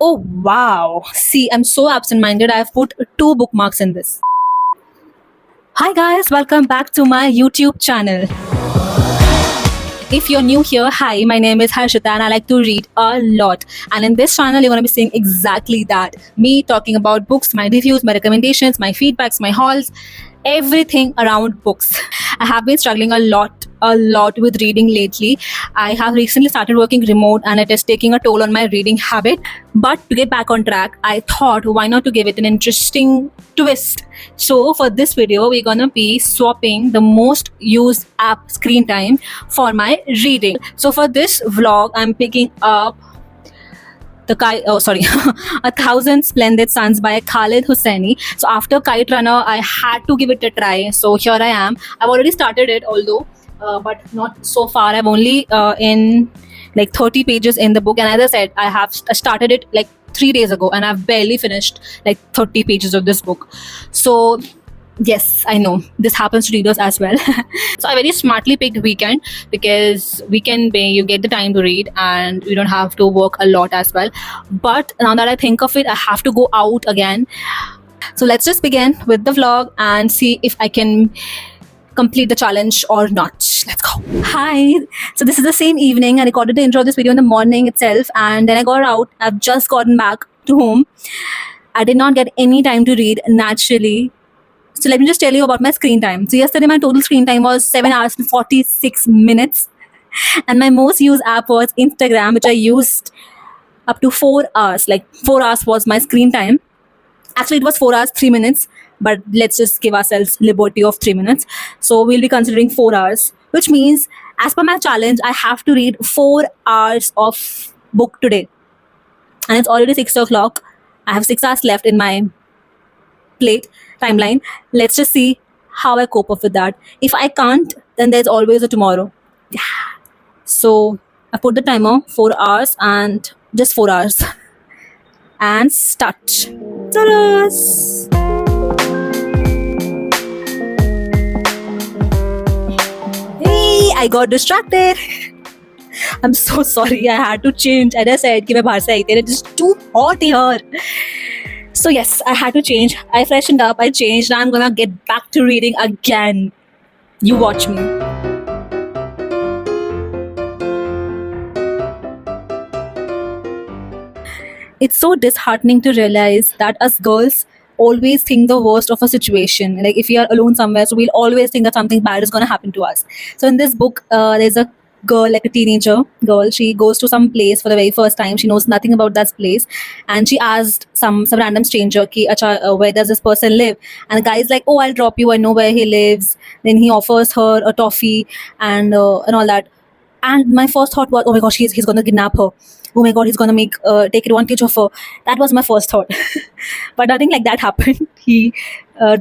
Oh wow. See, I'm so absent-minded. I've put two bookmarks in this. Hi guys, welcome back to my YouTube channel. If you're new here, hi, my name is Harshita and I like to read a lot. And in this channel, you're going to be seeing exactly that. Me talking about books, my reviews, my recommendations, my feedbacks, my hauls, everything around books. I have been struggling a lot with reading lately. I have recently started working remote and it is taking a toll on my reading habit. But to get back on track, I thought why not to give it an interesting twist. So for this video, we're gonna be swapping the most used app screen time for my reading. So for this vlog, I'm picking up A Thousand Splendid Suns by Khaled Hosseini. So after Kite Runner, I had to give it a try. So here I am. I've already started it, although, but not so far. I'm only in like 30 pages in the book, and as I said, I started it like 3 days ago, and I've barely finished like 30 pages of this book. So yes, I know this happens to readers as well. So I very smartly picked weekend because weekend you get the time to read and you don't have to work a lot as well. But now that I think of it, I have to go out again. So let's just begin with the vlog and see if I can complete the challenge or not. Let's go. Hi. So this is the same evening. I recorded the intro of this video in the morning itself, and then I got out. I've just gotten back to home. I did not get any time to read naturally. So let me just tell you about my screen time. So yesterday my total screen time was 7 hours and 46 minutes. And my most used app was Instagram, which I used up to 4 hours. Like 4 hours was my screen time. Actually, it was 4 hours, 3 minutes. But let's just give ourselves liberty of 3 minutes. So we'll be considering 4 hours, which means as per my challenge, I have to read 4 hours of book today. And it's already 6 o'clock. I have 6 hours left in my timeline. Let's just see how I cope up with that. If I can't, then there's always a tomorrow. So I put the timer 4 hours and just 4 hours and start. Ta-da! Hey, I got distracted. I'm so sorry. I had to change. As I said, कि मैं बाहर से आई थी. It's just too hot here. So yes, I had to change. I freshened up, I changed. Now I'm gonna get back to reading again. You watch me. It's so disheartening to realize that us girls always think the worst of a situation. Like if we are alone somewhere, so we'll always think that something bad is gonna happen to us. So in this book, there's a girl, like a teenager girl. She goes to some place for the very first time. She knows nothing about that place, and she asked some random stranger, "Ki, acha, where does this person live?" And the guy is like, "Oh, I'll drop you. I know where he lives." Then he offers her a toffee and all that. And my first thought was, "Oh my gosh, he's gonna kidnap her. Oh my god, he's gonna take advantage of her." That was my first thought. But nothing like that happened. He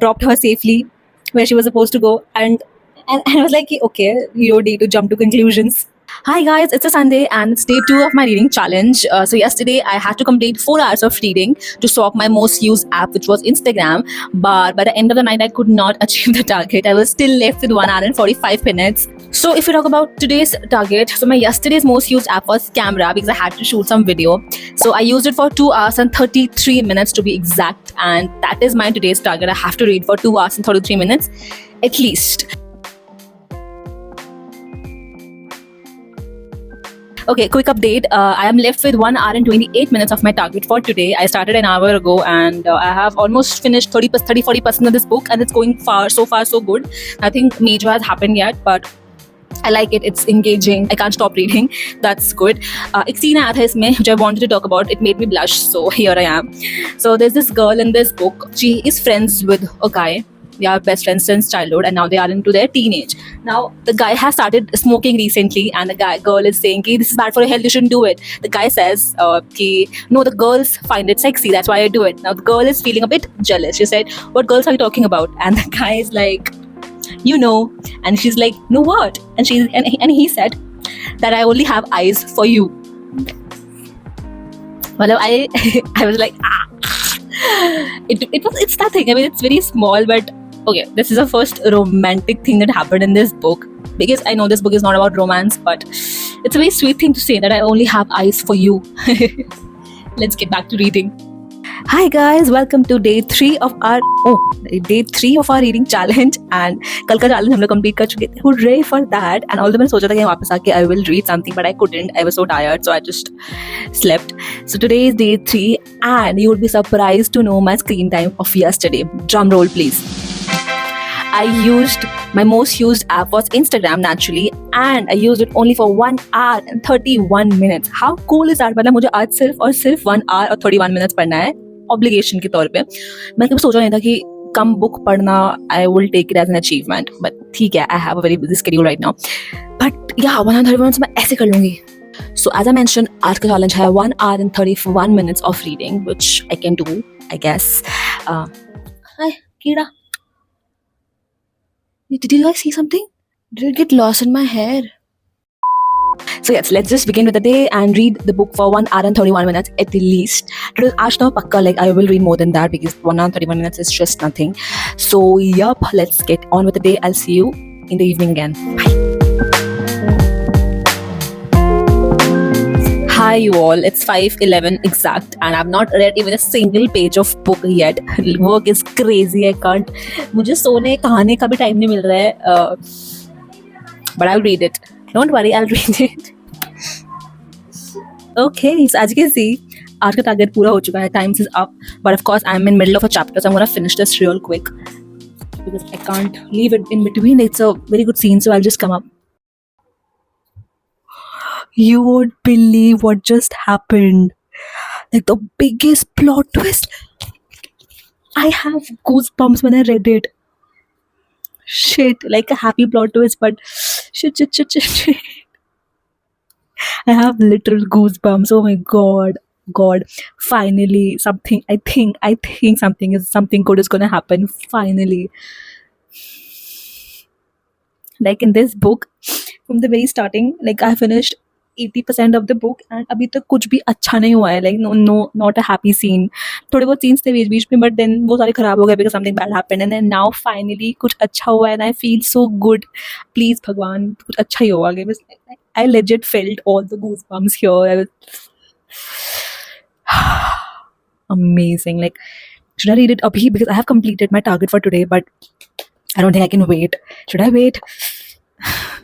dropped her safely where she was supposed to go, and I was like, okay, you don't need to jump to conclusions. Hi guys, it's a Sunday and it's day 2 of my reading challenge. So yesterday I had to complete 4 hours of reading to swap my most used app, which was Instagram. But by the end of the night, I could not achieve the target. I was still left with 1 hour and 45 minutes. So if we talk about today's target, so my yesterday's most used app was Camera because I had to shoot some video. So I used it for 2 hours and 33 minutes to be exact. And that is my today's target. I have to read for 2 hours and 33 minutes at least. Okay, quick update. I am left with 1 hour and 28 minutes of my target for today. I started an hour ago and I have almost finished 30-40% of this book, and it's going so far so good. Nothing major has happened yet, but I like it. It's engaging. I can't stop reading. That's good. एक scene आया था इसमें which I wanted to talk about. It made me blush, so here I am. So there's this girl in this book. She is friends with a guy. They are best friends since childhood, and now they are into their teenage. Now the guy has started smoking recently, and the girl is saying, "This is bad for your health. You shouldn't do it." The guy says, "No, the girls find it sexy. That's why I do it." Now the girl is feeling a bit jealous. She said, "What girls are you talking about?" And the guy is like, "You know." And she's like, "No, what?" And he said that I only have eyes for you. Well, I was like, ah. It's nothing. I mean, it's very small, but okay, this is the first romantic thing that happened in this book, because I know this book is not about romance, but it's a very sweet thing to say that I only have eyes for you. let's get back to reading. Hi guys, welcome to day 3 of our reading challenge and कल का challenge हम लोग complete कर चुके थे. Hooray for that! And although मैंने सोचा था कि वापस आके I will read something, but I couldn't. I was so tired, so I just slept. So today is day 3 and you would be surprised to know my screen time of yesterday. Drum roll please. My most used app was Instagram naturally and I used it only for 1 hour and 31 minutes. How cool is that? मतलब मुझे आज सिर्फ 1 hour और 31 minutes पढ़ना है obligation के तौर पे. मैं कभी सोचा नहीं था कि कम book पढ़ना I will take it as an achievement. But ठीक है, I have a very busy schedule right now. But yeah, 1 hour 31 minutes मैं ऐसे कर लूँगी. So as I mentioned, आज का challenge है 1 hour and 31 minutes of reading, which I can do, I guess. Hi, कीड़ा. Did you guys see something? Did it get lost in my hair? So yes, let's just begin with the day and read the book for 1 hour and 31 minutes at the least. Today, आज तो पक्का like I will read more than that because 1 hour and 31 minutes is just nothing. So yup, let's get on with the day. I'll see you in the evening again. Bye. Hi you all, it's 5:11 exact and I've not read even a single page of book yet. Work is crazy, I can't. मुझे सोने कहाने का भी time नहीं मिल रहा है. But I'll read it. Don't worry, I'll read it. Okay, so as you can see, आज का target पूरा हो चुका है. Time is up. But of course, I'm in middle of a chapter, so I'm gonna finish this real quick because I can't leave it in between. It's a very good scene, so I'll just come up. You won't believe what just happened. Like the biggest plot twist. I have goosebumps when I read it. Shit, like a happy plot twist, but shit. I have literal goosebumps. Oh my God. Finally, something. I think something good is gonna happen. Finally. Like in this book, from the very starting, like I finished 80% of the book and अभी तक कुछ भी अच्छा नहीं हुआ है. Like no, not a happy scene. थोड़े बहुत scenes थे बीच में, but then वो सारे खराब हो गए because something bad happened. And then now finally कुछ अच्छा हुआ है and I feel so good. Please भगवान कुछ अच्छा ही हो आगे. I legit felt all the goosebumps here. I was amazing. Like should I read it abhi because I have completed my target for today, but I don't think I can wait. Should I wait?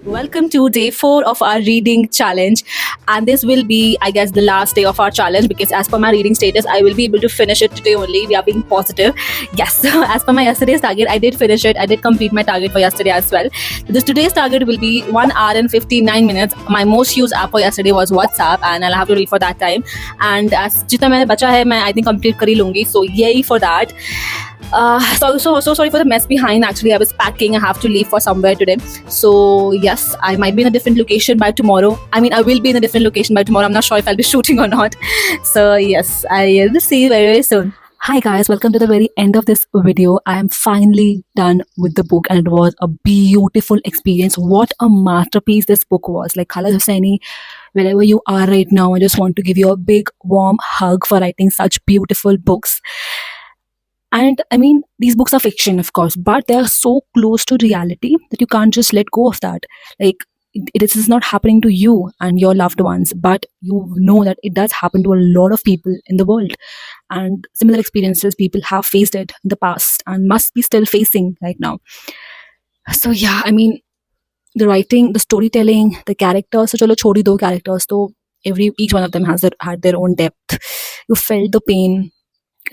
Welcome to day 4 of our reading challenge and this will be I guess the last day of our challenge because as per my reading status I will be able to finish it today only. We are being positive. Yes, as per my yesterday's target I did finish it. I did complete my target for yesterday as well. So today's target will be 1 hour and 59 minutes. My most used app for yesterday was WhatsApp and I'll have to read for that time and as जितना मैंने बचा है मैं I think complete कर ही लूँगी. So yay for that. So sorry for the mess behind. Actually, I was packing. I have to leave for somewhere today. So yes, I might be in a different location by tomorrow. I mean, I will be in a different location by tomorrow. I'm not sure if I'll be shooting or not. So yes, I'll see you very, very soon. Hi guys, welcome to the very end of this video. I am finally done with the book and it was a beautiful experience. What a masterpiece this book was. Like Khaled Hosseini, wherever you are right now, I just want to give you a big warm hug for writing such beautiful books. And I mean, these books are fiction, of course, but they are so close to reality that you can't just let go of that. Like, this is not happening to you and your loved ones, but you know that it does happen to a lot of people in the world. And similar experiences, people have faced it in the past and must be still facing right now. So yeah, I mean, the writing, the storytelling, the characters, so chalo chhodi do characters, so each one of them had their own depth. You felt the pain,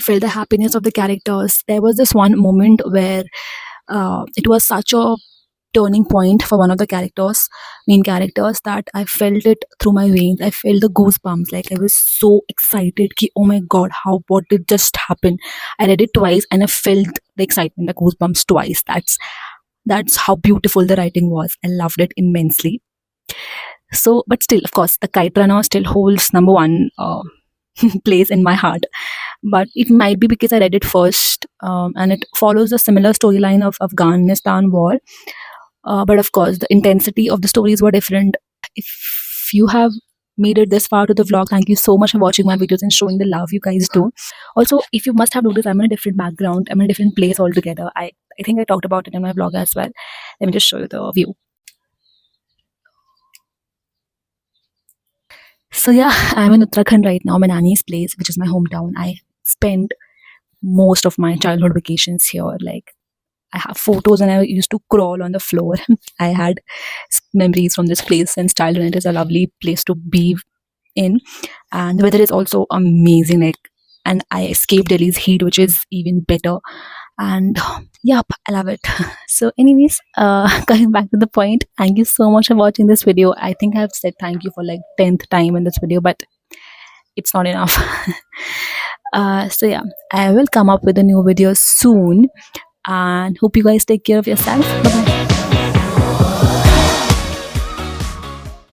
felt the happiness of the characters. There was this one moment where it was such a turning point for one of the main characters, that I felt it through my veins. I felt the goosebumps. Like I was so excited ki, oh my God, what did just happen? I read it twice and I felt the excitement, the goosebumps twice. That's how beautiful the writing was. I loved it immensely. So, but still, of course, The Kite Runner still holds number 1 place in my heart. But it might be because I read it first and it follows a similar storyline of Afghanistan war. But of course, the intensity of the stories were different. If you have made it this far to the vlog, thank you so much for watching my videos and showing the love you guys do. Also, if you must have noticed, I'm in a different background. I'm in a different place altogether. I think I talked about it in my vlog as well. Let me just show you the view. So yeah, I'm in Uttarakhand right now, my nanny's place, which is my hometown. I spent most of my childhood vacations here. Like I have photos and I used to crawl on the floor. I had memories from this place since childhood. It is a lovely place to be in, and the weather is also amazing. Like, and I escaped Delhi's heat, which is even better. And yep, I love it. So, anyways, coming back to the point, thank you so much for watching this video. I think I've said thank you for like 10th time in this video, but it's not enough. So yeah, I will come up with a new video soon, and hope you guys take care of yourself. Bye bye.